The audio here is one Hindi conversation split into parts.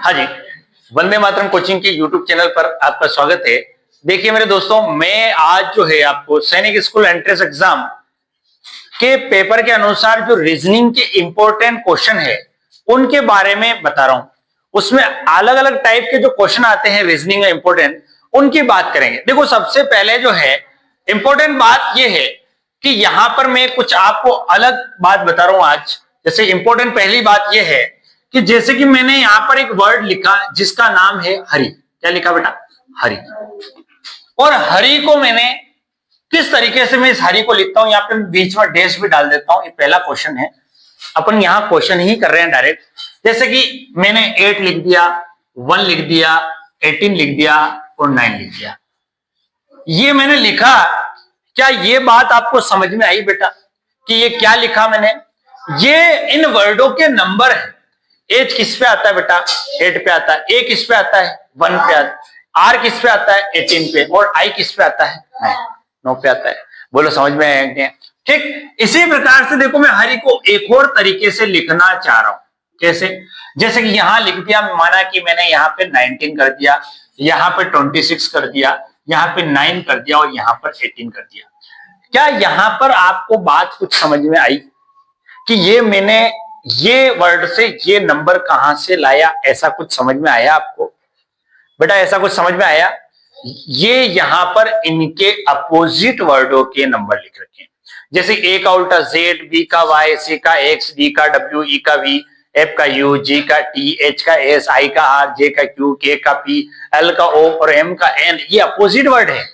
हाँ जी, वंदे मातरम कोचिंग के यूट्यूब चैनल पर आपका स्वागत है। देखिए मेरे दोस्तों, मैं आज जो है आपको सैनिक स्कूल एंट्रेंस एग्जाम के पेपर के अनुसार जो रीजनिंग के इंपॉर्टेंट क्वेश्चन है उनके बारे में बता रहा हूं। उसमें अलग अलग टाइप के जो क्वेश्चन आते हैं रीजनिंग में इंपॉर्टेंट, उनकी बात करेंगे। देखो सबसे पहले जो है इंपॉर्टेंट बात यह है कि यहां पर मैं कुछ आपको अलग बात बता रहा हूं आज। जैसे इंपॉर्टेंट पहली बात यह है कि जैसे कि मैंने यहां पर एक वर्ड लिखा जिसका नाम है हरि। क्या लिखा बेटा? हरि। और हरि को मैंने किस तरीके से मैं इस हरि को लिखता हूं, यहां पे बीच में डैश भी डाल देता हूं। ये पहला क्वेश्चन है, अपन यहां क्वेश्चन ही कर रहे हैं डायरेक्ट। जैसे कि मैंने 8 लिख दिया, 1 लिख दिया, 18 लिख दिया और 9 लिख दिया। ये मैंने लिखा, क्या ये बात आपको समझ में आई बेटा कि ये क्या लिखा मैंने? ये इन वर्डों के नंबर है। एज किस पे आता है बेटा? 8 पे आता है। ए किस पे आता है? 1 पे आता है। आर किस पे आता है? 18 पे। और आई किस पे आता है? 9 पे आता है। बोलो समझ में आया क्या? ठीक इसी प्रकार से देखो मैं हरि को एक और तरीके से लिखना चाह रहा हूं। कैसे? जैसे कि यहां लिख दिया, माना कि मैंने यहां पे 19 कर दिया, यहां पे 26 कर दिया, यहां पे 9 कर दिया और यहां पर 18 कर दिया। क्या यहां पर आपको बात कुछ समझ में आई कि ये मैंने ये वर्ड से ये नंबर कहां से लाया? ऐसा कुछ समझ में आया आपको बेटा? ऐसा कुछ समझ में आया? ये यहां पर इनके अपोजिट वर्डों के नंबर लिख रखे हैं। जैसे ए का उल्टा जेड, बी का वाई, सी का एक्स, डी का डब्ल्यू, ई का वी, एफ का यू, जी का टी, एच का एस, आई का आर, जे का क्यू, के का पी, एल का ओ और एम का एन। ये अपोजिट वर्ड है।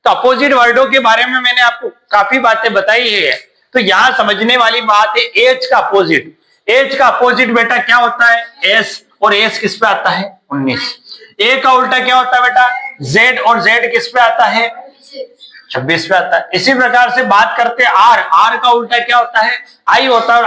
तो अपोजिट वर्डों के बारे में मैंने आपको काफी बातें बताई है। तो यहां समझने वाली बात है एज का अपोजिट। एज का अपोजिट बेटा क्या होता है? एस। और एस किस पे आता है? 19। ए का उल्टा क्या होता है बेटा? जेड। और जेड किस पे आता है? 26 पे आता है। इसी प्रकार से बात करते हैं आर। आर का उल्टा क्या होता है? आई होता है। और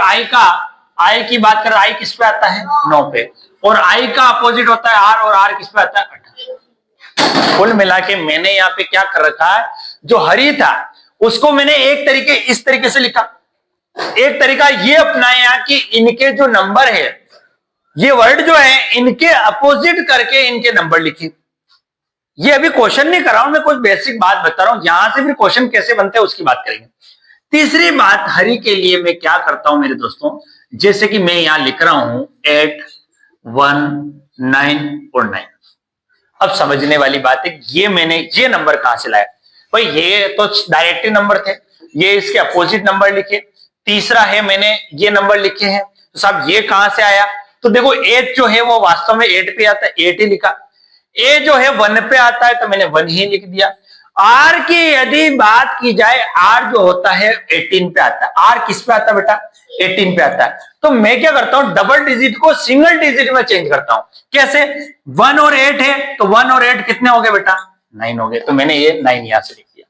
आई की बात करें, आई किस पे आता है? 9 पे। और आई का अपोजिट होता है आर। और आर किस पे आता है? 18। कुल मिला के मैंने यहाँ पे क्या कर रखा है, जो हरि था उसको मैंने एक तरीके इस तरीके से लिखा। एक तरीका ये अपनाया कि इनके जो नंबर है, ये वर्ड जो है इनके अपोजिट करके इनके नंबर लिखे। ये अभी क्वेश्चन नहीं कर रहा हूं मैं, कुछ बेसिक बात बता रहा हूं। यहां से फिर क्वेश्चन कैसे बनते हैं उसकी बात करेंगे। तीसरी बात, हरि के लिए मैं क्या करता हूं मेरे दोस्तों, जैसे कि मैं यहां लिख रहा हूं 8, 1, 9 और 9। अब समझने वाली बात है, ये मैंने ये नंबर कहां से लाया भाई? ये तो डायरेक्टली नंबर थे, ये इसके अपोजिट नंबर लिखे। तीसरा है मैंने ये नंबर लिखे हैं, तो साहब ये कहां से आया? तो देखो 8 जो है वो वास्तव में 8 पे आता है, 8 ही लिखा। ए जो है 1 पे आता है तो मैंने 1 ही लिख दिया। आर की यदि बात की जाए, आर जो होता है 18 पे आता है। आर किस पे आता है बेटा? 18 पे आता है। तो मैं क्या करता हूं, डबल डिजिट को सिंगल डिजिट में चेंज करता हूं। कैसे? 1 और 8 है तो 1 और 8 कितने हो गए बेटा? 9 हो गए। तो मैंने ये 9 यहां से लिख दिया।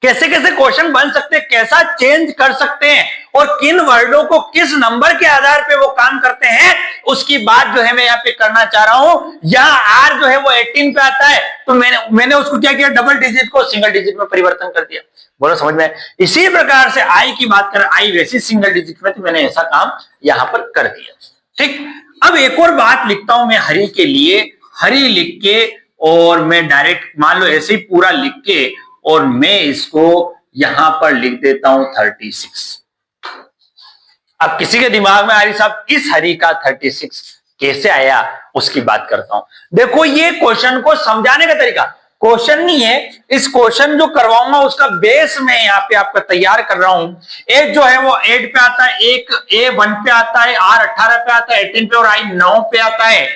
कैसे कैसे क्वेश्चन बन सकते हैं, कैसा चेंज कर सकते हैं और किन वर्डों को किस नंबर के आधार पे वो काम करते हैं, उसकी बात जो है मैं यहाँ पे करना चाह रहा हूं। यहाँ आर जो है वो 18 पे आता है तो मैंने उसको क्या किया, डबल डिजिट को सिंगल डिजिट में परिवर्तन कर दिया। बोलो समझ में? इसी प्रकार से आई की बात करें, आई वैसी सिंगल डिजिट में, तो मैंने ऐसा काम यहां पर कर दिया। ठीक, अब एक और बात लिखता हूं मैं हरि के लिए। हरि लिख के और मैं डायरेक्ट मान लो ऐसे ही पूरा लिख के और मैं इसको यहां पर लिख देता हूं 36। अब किसी के दिमाग में आ रही साहब इस हरि का 36 कैसे आया, उसकी बात करता हूं। देखो ये क्वेश्चन को समझाने का तरीका, क्वेश्चन नहीं है, इस क्वेश्चन जो करवाऊंगा उसका बेस मैं यहां पे आपका तैयार कर रहा हूं। एज जो है वो 8 पे आता है, एक ए 1 पे आता है, आर 18 पे आता है, 18 पे, और आई 9 पे आता है।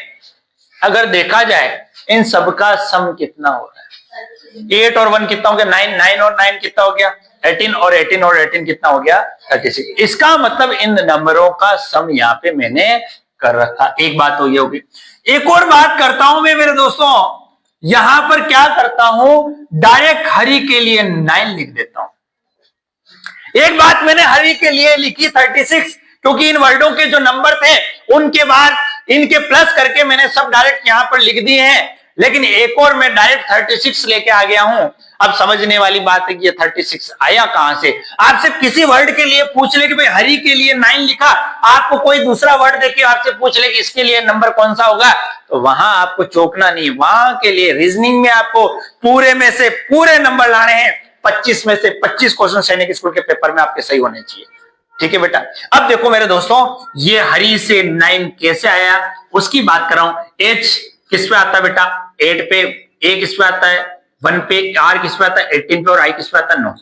अगर देखा जाए इन सबका सम कितना हो रहा है? 8 और 1 कितना हो गया? 9। 9 और 9 कितना हो गया? 18। और 18 और 18 कितना हो गया? 36। इसका मतलब इन नंबरों का सम यहां पे मैंने कर रखा। एक बात तो ये होगी। एक और बात करता हूं मैं मेरे दोस्तों, यहां पर क्या करता हूं, डायरेक्ट हरि के लिए 9 लिख देता हूं। एक बात मैंने हरि के लिए लिखी 36, क्योंकि इन वर्डों के जो नंबर थे उनके बाद इनके प्लस करके मैंने सब डायरेक्ट यहां पर लिख दिए हैं। लेकिन एक और मैं डायरेक्ट 36 लेके आ गया हूं। अब समझने वाली बात है कि ये 36 आया कहां से। आपसे किसी वर्ड के लिए पूछ ले कि भाई हरी के लिए 9 लिखा, आपको कोई दूसरा वर्ड देके आपसे पूछ ले कि इसके लिए नंबर कौन सा होगा, तो वहां आपको चौंकना नहीं। वहां के लिए रीजनिंग में आपको पूरे में से पूरे नंबर लाने हैं। 25 में से 25 क्वेश्चन सैनिक स्कूल के पेपर में आपके सही होने चाहिए। ठीक है बेटा। अब देखो मेरे दोस्तों, ये हरी से 9 कैसे आया उसकी बात कर रहा हूं। एच किस पे आता है बेटा? 8 पे। ए किस पे आता है? 1 पे। आर किस पे आता है? 18 पे। और आई किस पे आता है? 9।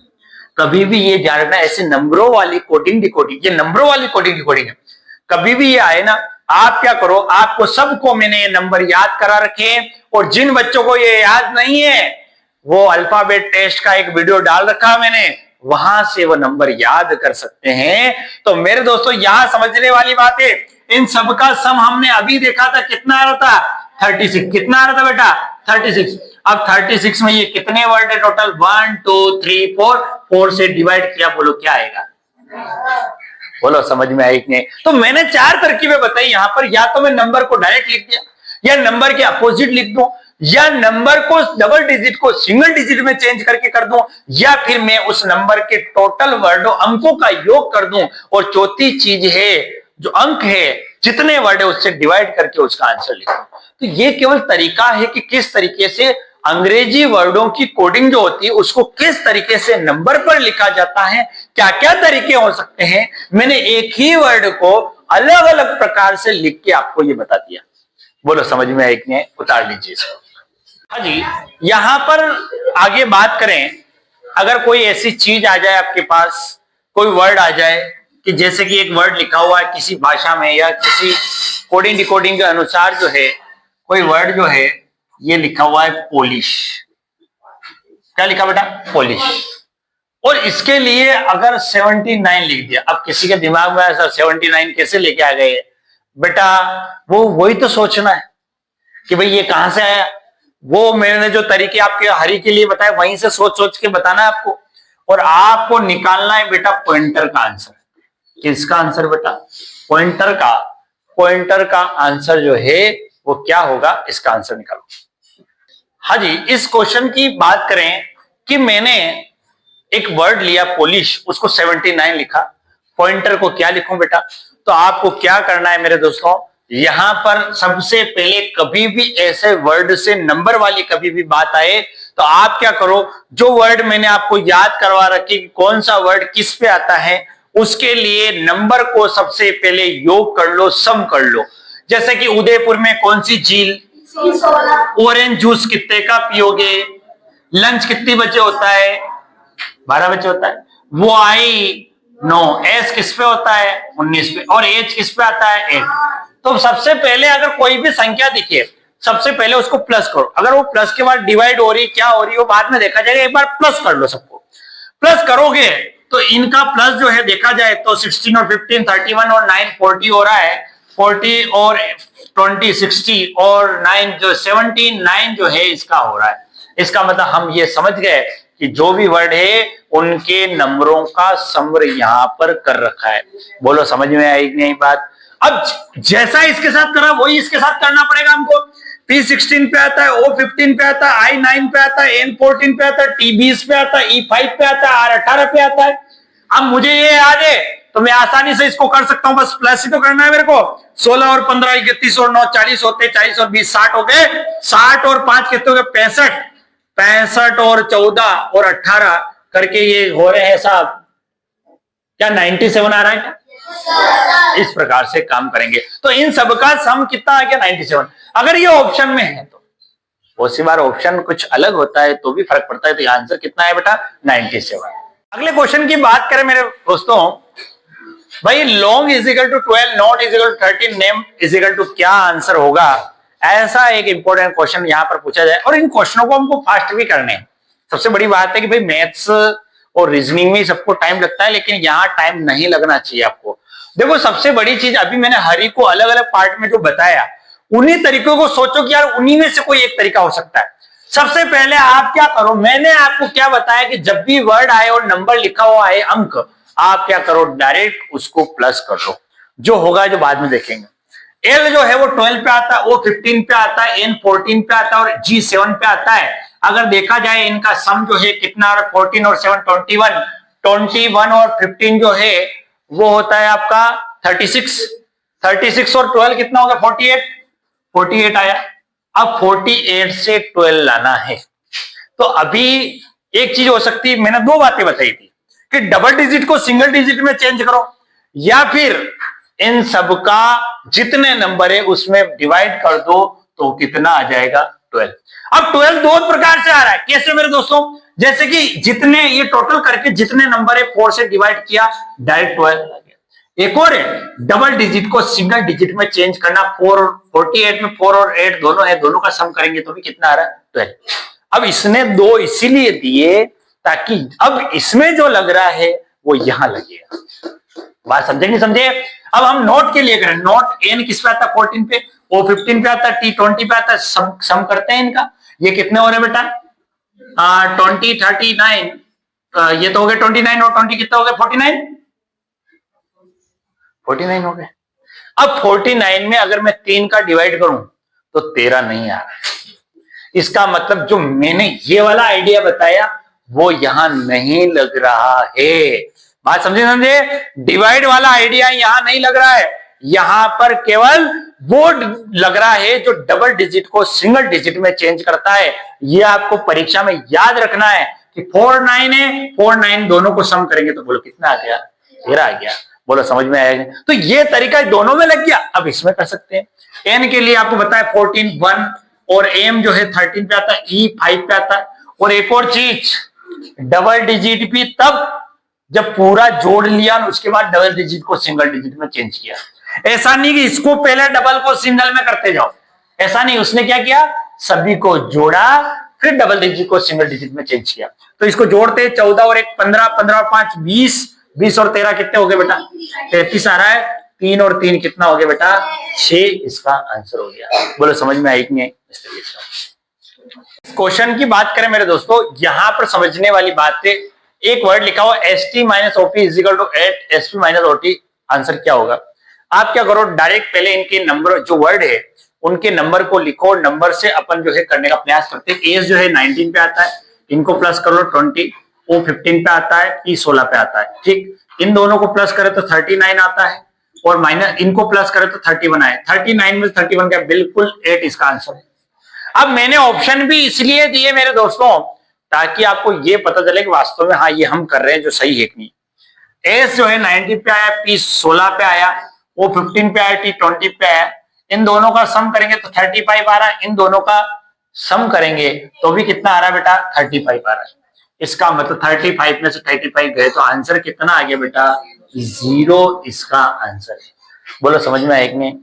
कभी भी ये ध्यान रखना, ऐसे नंबरों वाली कोडिंग डिकोडिंग, ये नंबरों वाली कोडिंग डिकोडिंग है। कभी भी ये आए ना, आप क्या करो, आपको सबको मैंने ये नंबर याद करा रखे, और जिन बच्चों को ये याद नहीं है वो अल्फाबेट टेस्ट का एक वीडियो डाल रखा मैंने, वहां से वो नंबर याद कर सकते हैं। तो मेरे दोस्तों यहां समझने वाली बात है, इन सबका सम हमने अभी देखा था, कितना आ रहा था? 36। कितना आ रहा था बेटा? 36। अब 36 में ये कितने वर्ड है टोटल? 1 2 3 4। 4 से डिवाइड किया, बोलो क्या आएगा? बोलो समझ में आई कि नहीं? तो मैंने 4 तरकीबें बताई यहां पर। या तो मैं नंबर को डायरेक्ट लिख दिया, या नंबर के अपोजिट लिख दूं, या नंबर को डबल डिजिट को सिंगल डिजिट में चेंज करके कर दूं, या फिर मैं उस नंबर के टोटल वर्डों अंकों का योग कर दूं, और चौथी चीज है जो अंक है, जितने वर्ड है उससे डिवाइड करके उसका आंसर लिखूं। तो ये केवल तरीका है कि किस तरीके से अंग्रेजी वर्डों की कोडिंग जो होती है उसको किस तरीके से नंबर पर लिखा जाता है, क्या क्या तरीके हो सकते हैं। मैंने एक ही वर्ड को अलग अलग प्रकार से लिख के आपको ये बता दिया। बोलो समझ में आई कि नहीं? उतार लीजिए इसको। हाँ जी, यहां पर आगे बात करें, अगर कोई ऐसी चीज आ जाए आपके पास, कोई वर्ड आ जाए कि जैसे कि एक वर्ड लिखा हुआ है किसी भाषा में या किसी कोडिंग डिकोडिंग के अनुसार जो है, कोई वर्ड जो है ये लिखा हुआ है पोलिश। क्या लिखा बेटा? पोलिश। और इसके लिए अगर 79 लिख दिया, अब किसी के दिमाग में ऐसा 79 कैसे लेके आ गए बेटा, वो वही तो सोचना है कि भाई ये कहां से आया। वो मैंने जो तरीके आपके हरी के लिए बताए वहीं से सोच सोच के बताना है आपको, और आपको निकालना है बेटा पॉइंटर का आंसर। किसका आंसर बेटा? पॉइंटर का। पॉइंटर का आंसर जो है वो क्या होगा, इसका आंसर निकालो। हाँ जी, इस क्वेश्चन की बात करें कि मैंने एक वर्ड लिया पोलिश, उसको 79 लिखा, पॉइंटर को क्या लिखूं बेटा? तो आपको क्या करना है मेरे दोस्तों, यहां पर सबसे पहले कभी भी ऐसे वर्ड से नंबर वाली कभी भी बात आए तो आप क्या करो, जो वर्ड मैंने आपको याद करवा रखी कि कौन सा वर्ड किस पे आता है, उसके लिए नंबर को सबसे पहले योग कर लो, सम कर लो। जैसे कि उदयपुर में कौन सी झील? ऑरेंज जूस कितने का पियोगे? लंच कितने बजे होता है? 12 बजे होता है। वो आई 9। एस किस पे होता है? 19 पे। और एच किस पे आता है? 8। तो सबसे पहले अगर कोई भी संख्या दिखे, सबसे पहले उसको प्लस करो। अगर वो प्लस के बाद डिवाइड हो रही क्या हो रही है वो बाद में देखा जाएगा, एक बार प्लस कर लो सबको। प्लस करोगे तो इनका प्लस जो है देखा जाए तो 16 और 15 31 और 9 40 हो रहा है। 40 और 20 60 और 9 जो 79 जो है इसका हो रहा है। इसका मतलब हम ये समझ गए कि जो भी वर्ड है उनके नंबरों का समर यहां पर कर रखा है। बोलो समझ में आई नहीं बात? अब जैसा इसके साथ करा वही इसके साथ करना पड़ेगा हमको। P16 पे आता है, O15 पे आता है, I9 पे आता है, N14 पे आता है, T20 पे आता है, E5 पे आता है, R18 पे आता है। अब मुझे ये याद है तो मैं आसानी से इसको कर सकता हूं, बस प्लस ही तो करना है मेरे को। 16 और 15 31 और 9 40 होते, 40 और 20 60 हो गए। 60 और 5 कितने हो गए? 65। 65 और 14 और 18 करके ये हो रहे हैं साहब, क्या 97 आ रहा है क्या? इस प्रकार से काम करेंगे तो इन सबका सम कितना आ गया? 97। अगर ये ऑप्शन में है तो बहुत सी बार ऑप्शन कुछ अलग होता है तो भी फर्क पड़ता है। तो आंसर कितना है बेटा? 97। अगले क्वेश्चन की बात करें मेरे दोस्तों, भाई long is equal to 12, not is equal to 13, name is equal to, क्या आंसर होगा? ऐसा एक इंपॉर्टेंट क्वेश्चन यहां पर पूछा जाए और इन क्वेश्चनों को हमको फास्ट भी करने हैं। सबसे बड़ी बात है कि भाई मैथ्स और रीजनिंग में सबको टाइम लगता है, लेकिन यहाँ टाइम नहीं लगना चाहिए आपको। देखो सबसे बड़ी चीज, अभी मैंने हरी को अलग अलग पार्ट में जो बताया, उन्हीं तरीकों को सोचो कि यार उन्हीं में से कोई एक तरीका हो सकता है। सबसे पहले आप क्या करो, मैंने आपको क्या बताया कि जब भी वर्ड आए और नंबर लिखा हुआ है अंक, आप क्या करो डायरेक्ट उसको प्लस कर लो, जो होगा जो बाद में देखेंगे। एल जो है वो 12 पे आता है, O 15 पे आता है, N 14 पे आता है और G 7 पे आता है। अगर देखा जाए इनका सम जो है कितना, 14 और 7 21, 21 और 15 जो है वो होता है आपका 36, 36 और 12 कितना होगा, 48, 48 आया। अब 48 से 12 लाना है, तो अभी एक चीज हो सकती है, मैंने दो बातें बताई थी कि डबल डिजिट को सिंगल डिजिट में चेंज करो, या फिर इन सबका जितने नंबर है उसमें डिवाइड कर दो, तो कितना आ जाएगा, 12। अब 12 दो प्रकार से आ रहा है, कैसे मेरे दोस्तों, जैसे कि जितने ये टोटल करके जितने नंबर है 4 से डिवाइड किया, डायरेक्ट 12 आ गया। एक और है, डबल डिजिट को सिंगल डिजिट में चेंज करना, 48 में 4 और 8 दोनों है, दोनों का सम करेंगे तो भी कितना आ रहा है, 12। अब इसने दो इसीलिए दिए ताकि अब इसमें जो लग रहा है वो यहां लगेगा। बात समझे नहीं समझे? अब हम नोट के लिए करें, नोट एन किस पे आता है, 14 पे, ओ 15 पे आता है, टी 20 पे आता है, सम करते हैं इनका। ये कितने हो रहे बेटा, 20 39, ये तो हो गए 29 और 20 कितना हो गया, 49, 49 हो गए। अब 49 में अगर मैं 3 का डिवाइड करूं तो 13 नहीं आ रहा है। इसका मतलब जो मैंने ये वाला आइडिया बताया वो यहां नहीं लग रहा है। बात समझे? डिवाइड वाला आइडिया यहां नहीं लग रहा है, यहां पर केवल वो लग रहा है जो डबल डिजिट को सिंगल डिजिट में चेंज करता है। ये आपको परीक्षा में याद रखना है कि 4 9 है, 4 9 दोनों को सम करेंगे तो बोलो कितना आ गया, 13 आ गया। बोलो समझ में आएगा? तो ये तरीका दोनों में लग गया, अब इसमें कर सकते हैं। एन के लिए आपको बताया 14 1 और एम जो है 13 पे आता है, ई 5 पे आता है। और एक और चीज, डबल डिजिट भी तब जब पूरा जोड़ लिया ना, उसके बाद डबल डिजिट को सिंगल डिजिट में चेंज किया। ऐसा नहीं कि इसको पहले डबल को सिंगल में करते जाओ, ऐसा नहीं। उसने क्या किया, सभी को जोड़ा फिर डबल डिजिट को सिंगल डिजिट में चेंज किया। तो इसको जोड़ते 14 और 1 15, 15 और 5 20, 20 और 13 कितने हो गए बेटा, 33 आ रहा है। 3 और 3 कितना हो गया बेटा, 6, इसका आंसर हो गया। बोलो समझ में आई कि नहीं? इस क्वेश्चन की बात करें मेरे दोस्तों, यहां पर समझने वाली बात है, एक वर्ड लिखा हुआ ST - OP = 8 SP - OT, answer क्या होगा? आप क्या करो, डायरेक्ट पहले इनके नंबर जो वर्ड है उनके नंबर को लिखो, नंबर से अपन जो है करने का प्रयास करते हैं। एस जो है 19 पे आता है, इनको प्लस कर लो 20, ओ 15 पे आता है, ई 16 पे आता है, ठीक। इन दोनों को प्लस करें तो 39 आता है, और माइनस इनको प्लस करें तो 31 आए। 39 में 31 क्या, बिल्कुल 8 इसका आंसर है। अब मैंने ऑप्शन भी इसलिए दिए मेरे दोस्तों ताकि आपको ये पता चले कि वास्तव में हाँ ये हम कर रहे हैं जो सही है कि नहीं। एस जो है 90 पे आया, पी 16 पे आया, ओ 15 पे आया, टी 20 पे आया। इन दोनों का सम करेंगे तो 35 आ रहा है, इन दोनों का सम करेंगे तो भी कितना आ रहा है बेटा, 35 आ रहा है। इसका मतलब 35 में से 35 गए तो आंसर कितना आ गया बेटा, 0 इसका आंसर है। बोलो समझ में आया कि नहीं?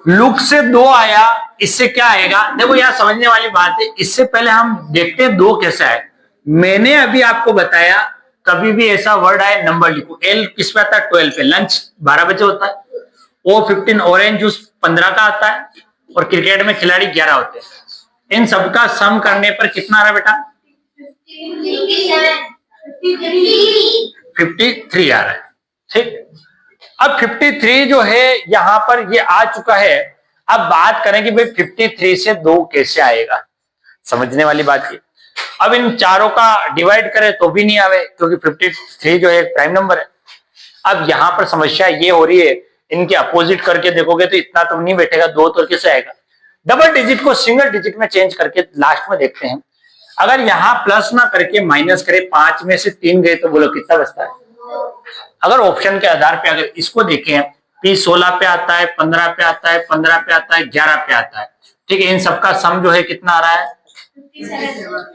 लुक से 2 आया, इससे क्या आएगा? देखो यार समझने वाली बात है, इससे पहले हम देखते हैं 2 कैसा है। मैंने अभी आपको बताया कभी भी ऐसा वर्ड आए नंबर लिखो। एल किस पे आता है, 12 पे। लंच 12 बजे होता है। ओ 15 ऑरेंज जूस 15 का आता है, और क्रिकेट में खिलाड़ी 11 होते हैं। इन सबका सम करने पर कितना आ रहा है बेटा, 53 आ रहा है, ठीक। अब 53 जो है यहां पर ये आ चुका है। अब बात करें कि भाई 53 से 2 कैसे आएगा, समझने वाली बात है। अब इन चारों का डिवाइड करें तो भी नहीं आवे, क्योंकि 53 जो है एक प्राइम नंबर है। अब यहां पर समस्या ये हो रही है, इनके अपोजिट करके देखोगे तो इतना तो नहीं बैठेगा, 2 तो कैसे आएगा। डबल डिजिट को सिंगल डिजिट में चेंज करके लास्ट में देखते हैं। अगर यहां प्लस ना करके माइनस करे, 5 में से 3 गए तो बोलो कितना बचता है। अगर ऑप्शन के आधार पे अगर इसको देखें, पी 16 पे आता है, 15 पे आता है, 15 पे आता है, 11 पे आता है, ठीक है। इन सबका सम जो है कितना आ रहा है,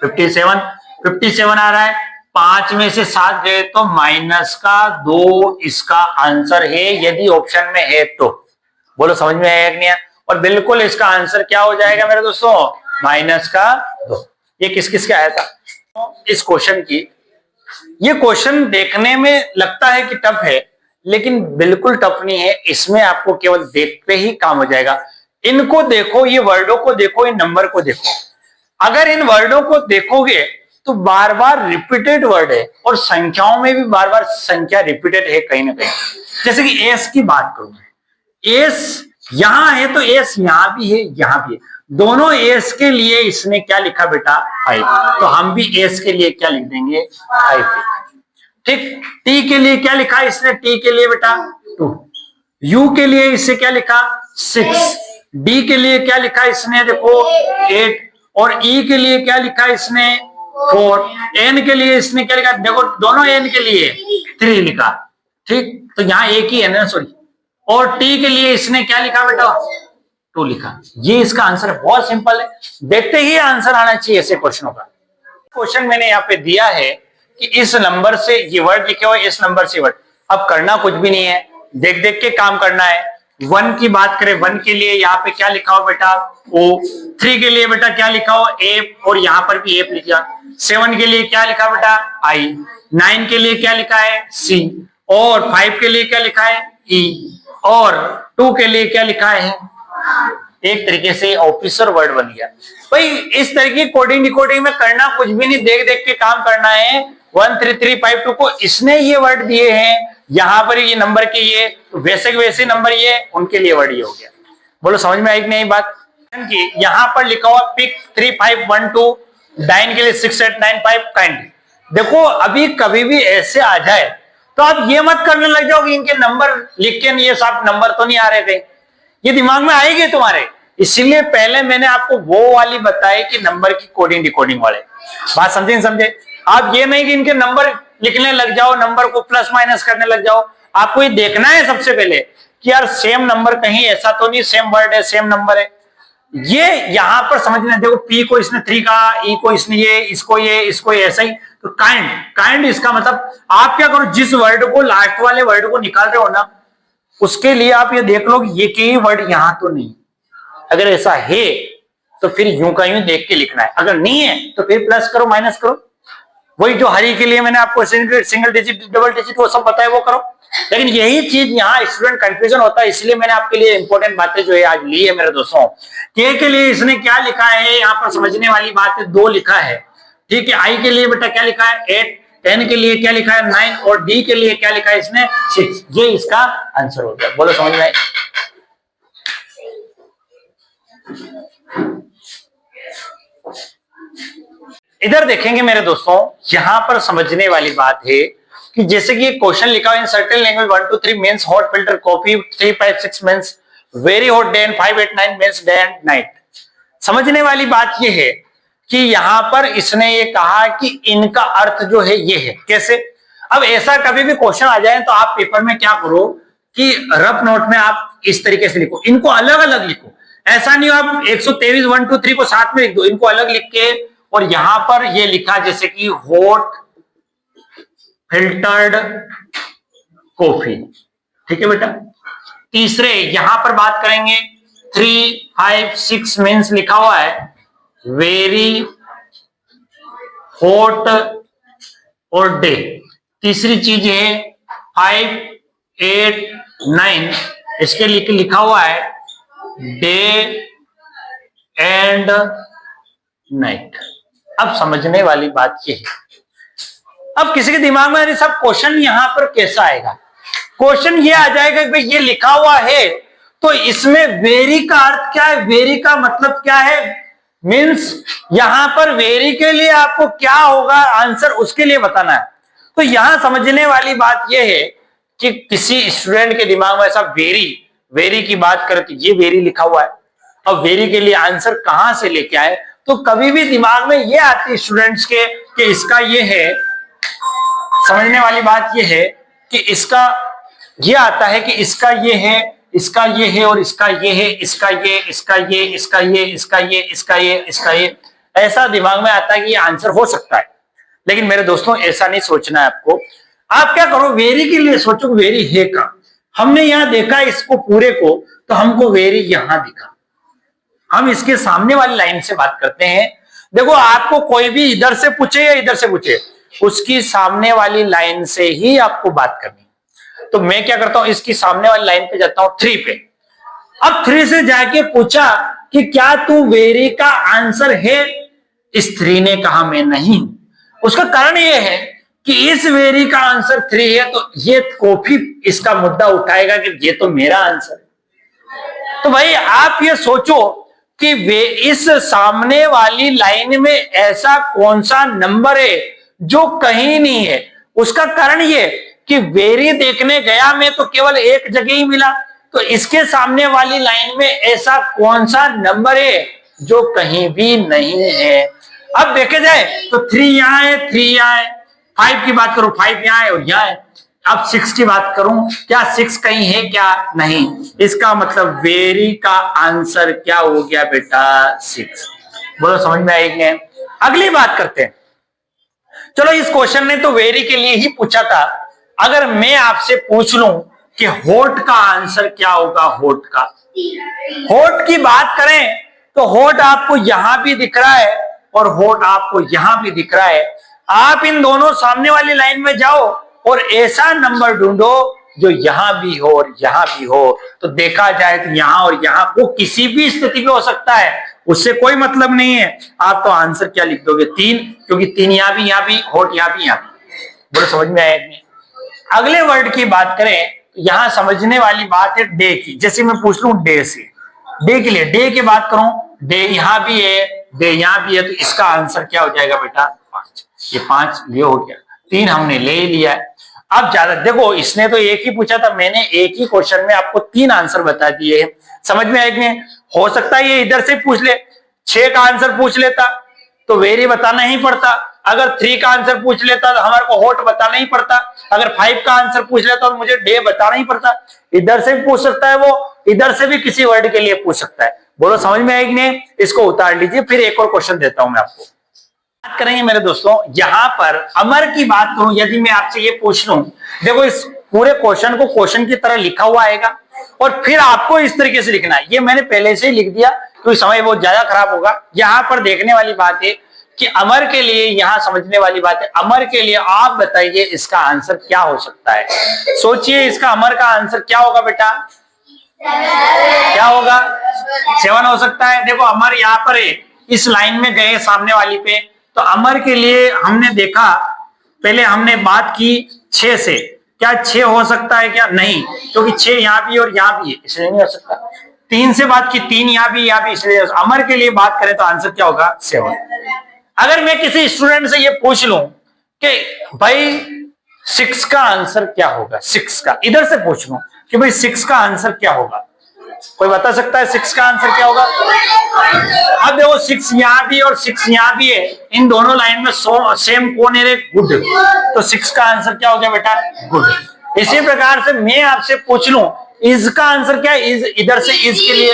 57 आ रहा है। 5 में से 7 गए तो माइनस का 2 इसका आंसर है, यदि ऑप्शन में है तो। बोलो समझ में आया कि नहीं? और बिल्कुल इसका आंसर क्या हो जाएगा मेरे दोस्तों, माइनस का 2। ये किस किस का आया था इस क्वेश्चन की। ये क्वेश्चन देखने में लगता है कि टफ है, लेकिन बिल्कुल टफ नहीं है। इसमें आपको केवल देखते ही काम हो जाएगा। इनको देखो, ये वर्डों को देखो, इन नंबर को देखो। अगर इन वर्डों को देखोगे तो बार बार रिपीटेड वर्ड है, और संख्याओं में भी बार बार संख्या रिपीटेड है कहीं ना कहीं। जैसे कि एस की बात करूं, एस यहां है तो एस यहां भी है, यहां भी है, दोनों एस के लिए इसने क्या लिखा बेटा 5, तो हम भी एस के लिए क्या लिख देंगे 5। ठीक, टी के लिए क्या लिखा इसने, टी के लिए बेटा 2, यू के लिए इससे क्या लिखा 6, डी के लिए क्या लिखा इसने देखो 8, और ई के लिए क्या लिखा इसने 4, एन के लिए इसने क्या लिखा देखो, दोनों एन के लिए 3 लिखा। ठीक, तो यहां एक ही है ना, सॉरी, और टी के लिए इसने क्या लिखा बेटा 2 लिखा। ये इसका आंसर है, बहुत सिंपल है, देखते ही आंसर आना चाहिए ऐसे क्वेश्चनों का। क्वेश्चन मैंने यहाँ पे दिया है कि इस नंबर से ये वर्ड लिखे हुए, इस नंबर से वर्ड, अब करना कुछ भी नहीं है, देख देख के काम करना है। 1 की बात करें, 1 के लिए यहाँ पे क्या लिखा हो बेटा ओ, 3 के लिए बेटा क्या लिखा हो ए, और यहाँ पर भी ए लिखा, 7 के लिए क्या लिखा बेटा आई, 9 के लिए क्या लिखा है सी, और 5 के लिए क्या लिखा है ई, और 2 के लिए क्या लिखा है। एक तरीके से ऑफिसर वर्ड बन गया भाई। इस तरह की कोडिंग डिकोडिंग में करना कुछ भी नहीं, देख देख के काम करना है। 1 3 3 5 2 को इसने ये वर्ड दिए हैं, यहां पर ये नंबर के ये, तो वैसे के वैसे नंबर ये, उनके लिए वर्ड ये हो गया। बोलो समझ में आई कि नहीं बात की। यहां पर लिखा हुआ पिक 3 5 1 2, डाइन के लिए 6 8 9 5 काइंड। देखो अभी कभी भी ऐसे आ जाए तो आप ये मत करने लग जाओ कि इनके नंबर लिख के ये सब नंबर तो नहीं आ रहे थे, ये दिमाग में आएगी तुम्हारे। इसीलिए पहले मैंने आपको वो वाली बताई कि नंबर की कोडिंग डिकोडिंग वाले, बात समझे नहीं समझे। आप ये नहीं कि इनके नंबर लिखने लग जाओ, नंबर को प्लस माइनस करने लग जाओ। आपको ये देखना है सबसे पहले कि यार सेम नंबर कहीं ऐसा तो नहीं, सेम वर्ड है सेम नंबर है, ये यहां पर समझना। देखो पी को इसने 3 कहा, ई को इसने ये, इसको ऐसा ही, तो काइंड काइंड इसका मतलब आप क्या करो, जिस वर्ड को लास्ट वाले वर्ड को निकाल रहे हो ना, उसके लिए आप ये देख लो कि ये के वर्ड यहां तो नहीं, अगर ऐसा है तो फिर यूं का यूं देख के लिखना है, अगर नहीं है तो फिर प्लस करो माइनस करो। वही जो हरी के लिए मैंने आपको सिंगल डिजिट डबल डिजिट वो सब बताया वो करो। लेकिन यही चीज यहाँ स्टूडेंट कंफ्यूजन होता है, इसलिए मैंने आपके लिए इंपॉर्टेंट बातें जो है आज ली है मेरे दोस्तों। के लिए इसने क्या लिखा है, यहाँ पर समझने वाली बात है, 2 लिखा है। ठीक है, आई के लिए बेटा क्या लिखा है 8, 10 के लिए क्या लिखा है 9, और डी के लिए क्या लिखा है इसने 6। ये इसका आंसर हो गया। बोलो समझ में आए। इधर देखेंगे मेरे दोस्तों, यहां पर समझने वाली बात है कि जैसे कि क्वेश्चन लिखा हुआ in certain language 1 2 3 means hot filter coffee, 3 5 6 means very hot day, 5 8 9 means day and night. समझने वाली बात ये है कि यहां पर इसने ये कहा कि इनका अर्थ जो है ये है। कैसे, अब ऐसा कभी भी क्वेश्चन आ जाए तो आप पेपर में क्या करो कि रफ नोट में आप इस तरीके से लिखो, इनको अलग अलग लिखो। ऐसा नहीं हो आप 123 1 2 3 को साथ में लिख दो, इनको अलग लिख के, और यहां पर ये लिखा जैसे कि हॉट फिल्टर्ड कॉफी। ठीक है बेटा। तीसरे यहां पर बात करेंगे 3 5 6 मींस लिखा हुआ है वेरी हॉट और डे। तीसरी चीज है 5 8 9, इसके लिए लिखा हुआ है डे एंड नाइट। अब समझने वाली बात ये है, अब किसी के दिमाग में सब क्वेश्चन यहां पर कैसा आएगा, क्वेश्चन ये आ जाएगा कि भाई ये लिखा हुआ है तो इसमें वेरी का अर्थ क्या है, वेरी का मतलब क्या है, मींस यहां पर वेरी के लिए आपको क्या होगा आंसर, उसके लिए बताना है। तो यहां समझने वाली बात यह है कि किसी स्टूडेंट के दिमाग में ऐसा वेरी की बात करें तो ये वेरी लिखा हुआ है, अब वेरी के लिए आंसर कहां से लेके आए, तो कभी भी दिमाग में ये आती है स्टूडेंट्स के कि इसका ये है, समझने वाली बात ये है कि इसका ये आता है कि इसका ये है, इसका ये है, और इसका ये है, इसका ये, इसका ये, इसका ये, इसका ये, इसका ये, इसका ये, ऐसा दिमाग में आता है कि ये आंसर हो सकता है। लेकिन मेरे दोस्तों ऐसा नहीं सोचना है आपको। आप क्या करो, वेरी के लिए सोचो वेरी है का, हमने यहां देखा इसको पूरे को तो हमको वेरी यहां दिखा, हम इसके सामने वाली लाइन से बात करते हैं। देखो आपको कोई भी इधर से पूछे या इधर से पूछे, उसकी सामने वाली लाइन से ही आपको बात करनी। तो मैं क्या करता हूं, इसकी सामने वाली लाइन पे जाता हूं 3 पे। अब 3 से जाके पूछा कि क्या तू वेरी का आंसर है, इस 3 ने कहा मैं नहीं। उसका कारण यह है कि इस वेरी का आंसर 3 है, तो ये कॉफी इसका मुद्दा उठाएगा कि ये तो मेरा आंसर है। तो भाई आप ये सोचो कि वे इस सामने वाली लाइन में ऐसा कौन सा नंबर है जो कहीं नहीं है। उसका कारण ये कि वेरी देखने गया मैं तो केवल एक जगह ही मिला, तो इसके सामने वाली लाइन में ऐसा कौन सा नंबर है जो कहीं भी नहीं है। अब देखे जाए तो 3 यहां है, 3 यहां है, 5 की बात करूं 5 यहां है और यहां है। अब 6 की बात करूं, क्या 6 कहीं है क्या? नहीं। इसका मतलब वेरी का आंसर क्या हो गया बेटा? 6। बोलो समझ में आएगी? अगली बात करते हैं। चलो इस क्वेश्चन ने तो वेरी के लिए ही पूछा था। अगर मैं आपसे पूछ लूं कि होट का आंसर क्या होगा? होट का, होट की बात करें तो होट आपको यहां भी दिख रहा है और होट आपको यहां भी दिख रहा है। आप इन दोनों सामने वाली लाइन में जाओ और ऐसा नंबर ढूंढो जो यहां भी हो और यहां भी हो। तो देखा जाए तो यहां और यहां वो किसी भी स्थिति में हो सकता है, उससे कोई मतलब नहीं है। आप तो आंसर क्या लिख दोगे? 3, क्योंकि 3 यहां भी होट यहां भी। बोलो समझ में आया? अगले वर्ड की बात करें तो यहां समझने वाली बात है डे की। जैसे मैं पूछ लूं डे से, डे के लिए डे की बात करूं, डे यहां भी है, डे यहां भी है, तो इसका आंसर क्या हो जाएगा बेटा? 5। ये 5 ये हो गया, 3 हमने ले ही लिया है। अब ज्यादा देखो, इसने तो एक ही पूछा था, मैंने एक ही क्वेश्चन में आपको 3 आंसर बता दिए। समझ में आएगी? हो सकता है ये इधर से पूछ ले, 6 का आंसर पूछ लेता तो वेरी बताना ही पड़ता। अगर 3 का आंसर पूछ लेता तो हमारे को होट बताना ही पड़ता। अगर 5 का आंसर पूछ लेता तो मुझे डे बताना ही पड़ता। इधर से भी पूछ सकता है वो, इधर से भी किसी वर्ड के लिए पूछ सकता है। बोलो समझ में आएगी? नहीं? इसको उतार लीजिए, फिर एक और क्वेश्चन देता हूं मैं आपको। बात करेंगे मेरे दोस्तों, यहां पर अमर की बात करूं, यदि मैं आपसे ये पूछ लूं, देखो इस पूरे क्वेश्चन को क्वेश्चन की तरह लिखा हुआ आएगा और फिर आपको इस तरीके से लिखना है। ये मैंने पहले से ही लिख दिया क्योंकि समय बहुत ज्यादा खराब होगा। यहां पर देखने वाली बात है कि अमर के लिए, यहां समझने वाली बात है, अमर के लिए आप बताइए इसका आंसर क्या हो सकता है। सोचिए इसका अमर का आंसर क्या होगा बेटा? क्या होगा? 7 हो सकता है। देखो अमर यहां पर है, इस लाइन में गए सामने वाली पे, तो अमर के लिए हमने देखा, पहले हमने बात की 6 से, क्या 6 हो सकता है क्या? नहीं, क्योंकि 6 यहां भी और यहां भी है, इसलिए नहीं हो सकता। 3 से बात की, 3 यहां भी, इसलिए अमर के लिए बात करें तो आंसर क्या होगा? 7। अगर मैं किसी स्टूडेंट से ये पूछ लूं कि भाई 6 का आंसर क्या होगा, 6 का, इधर से पूछ लूं कि भाई 6 का आंसर क्या होगा, कोई बता सकता है 6 का आंसर क्या होगा? अब देखो 6 यहां भी और 6 यहां भी है, इन दोनों लाइन में सेम कौन है? गुड। तो 6 का आंसर क्या हो गया बेटा? गुड। इसी प्रकार से मैं आपसे पूछ लूं इज का आंसर क्या है? इज, इधर से इज के लिए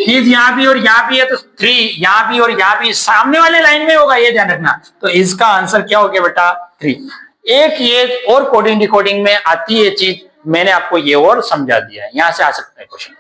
इज यहां भी और यहां भी है, तो 3 यहां भी और यहां भी सामने वाले लाइन में होगा, ये ध्यान रखना। तो इज का आंसर क्या हो गया बेटा? 3। एक ये और कोडिंग डिकोडिंग में आती है चीज, मैंने आपको ये और समझा दिया है। यहां से आ सकता है क्वेश्चन।